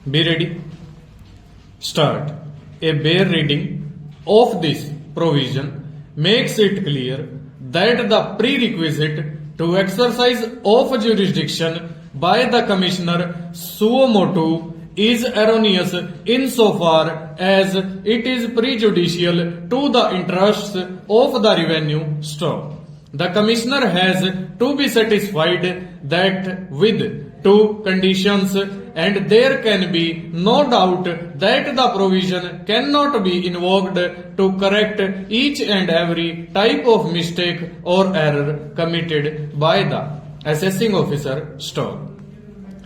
Be ready. Start. A bare reading of this provision makes it clear that the prerequisite to exercise of jurisdiction by the Commissioner suo motu is erroneous insofar as it is prejudicial to the interests of the revenue stock. The Commissioner has to be satisfied that with two conditions, and there can be no doubt that the provision cannot be invoked to correct each and every type of mistake or error committed by the assessing officer stock.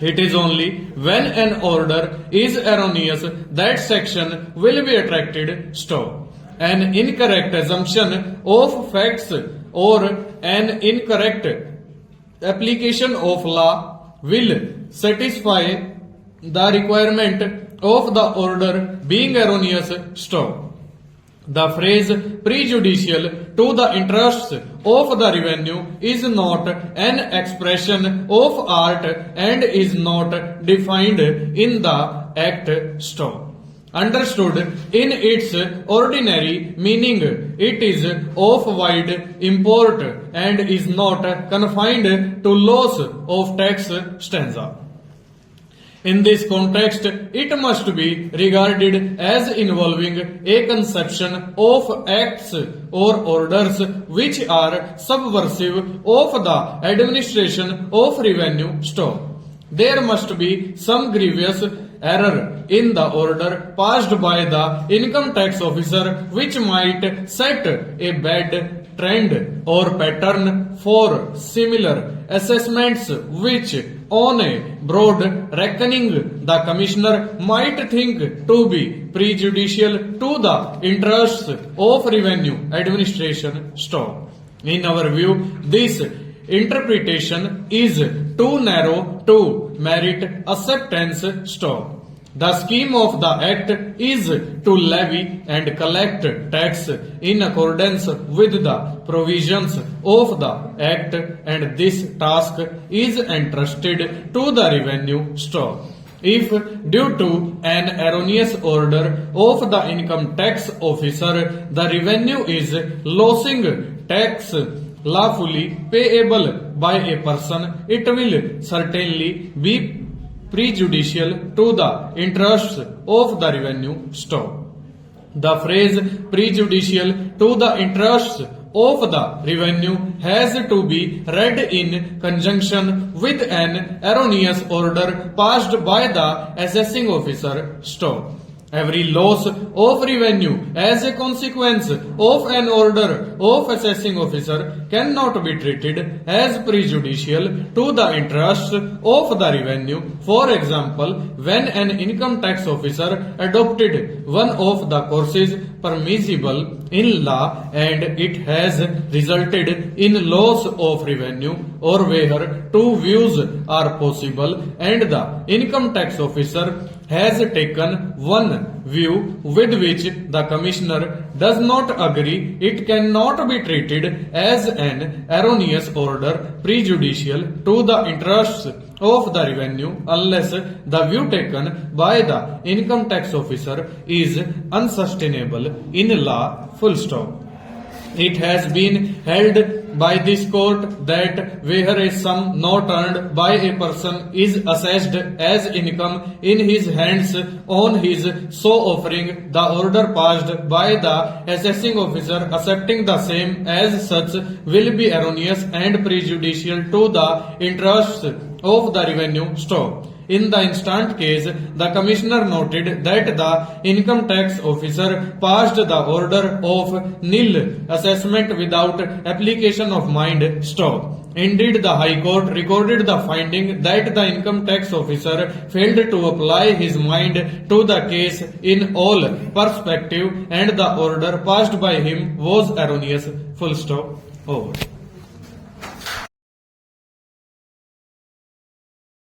It is only when an order is erroneous that section will be attracted stock. An incorrect assumption of facts or an incorrect application of law will satisfy the requirement of the order being erroneous stop. The phrase prejudicial to the interests of the revenue is not an expression of art and is not defined in the Act stop. Understood in its ordinary meaning, it is of wide import and is not confined to loss of tax stanza. In this context, it must be regarded as involving a conception of acts or orders which are subversive of the administration of revenue stock. There must be some grievous error in the order passed by the income tax officer which might set a bad trend or pattern for similar assessments which on a broad reckoning the Commissioner might think to be prejudicial to the interests of revenue administration stock. In our view, this interpretation is too narrow to merit acceptance stock. The scheme of the Act is to levy and collect tax in accordance with the provisions of the Act, and this task is entrusted to the revenue stock. If, due to an erroneous order of the income tax officer, the revenue is losing tax lawfully payable by a person, it will certainly be prejudicial to the interests of the revenue stock. The phrase prejudicial to the interests of the revenue has to be read in conjunction with an erroneous order passed by the assessing officer stock. Every loss of revenue as a consequence of an order of assessing officer cannot be treated as prejudicial to the interests of the revenue. For example, when an income tax officer adopted one of the courses permissible in law and it has resulted in loss of revenue, or where two views are possible and the income tax officer has taken one view with which the Commissioner does not agree, it cannot be treated as an erroneous order prejudicial to the interests of the revenue unless the view taken by the income tax officer is unsustainable in law. Full stop. It has been held by this court that where a sum not earned by a person is assessed as income in his hands on his so offering, the order passed by the assessing officer accepting the same as such will be erroneous and prejudicial to the interests of the revenue stock. In the instant case, the Commissioner noted that the income tax officer passed the order of nil assessment without application of mind stock. Indeed, the High Court recorded the finding that the income tax officer failed to apply his mind to the case in all perspective and the order passed by him was erroneous. Full stop. Over.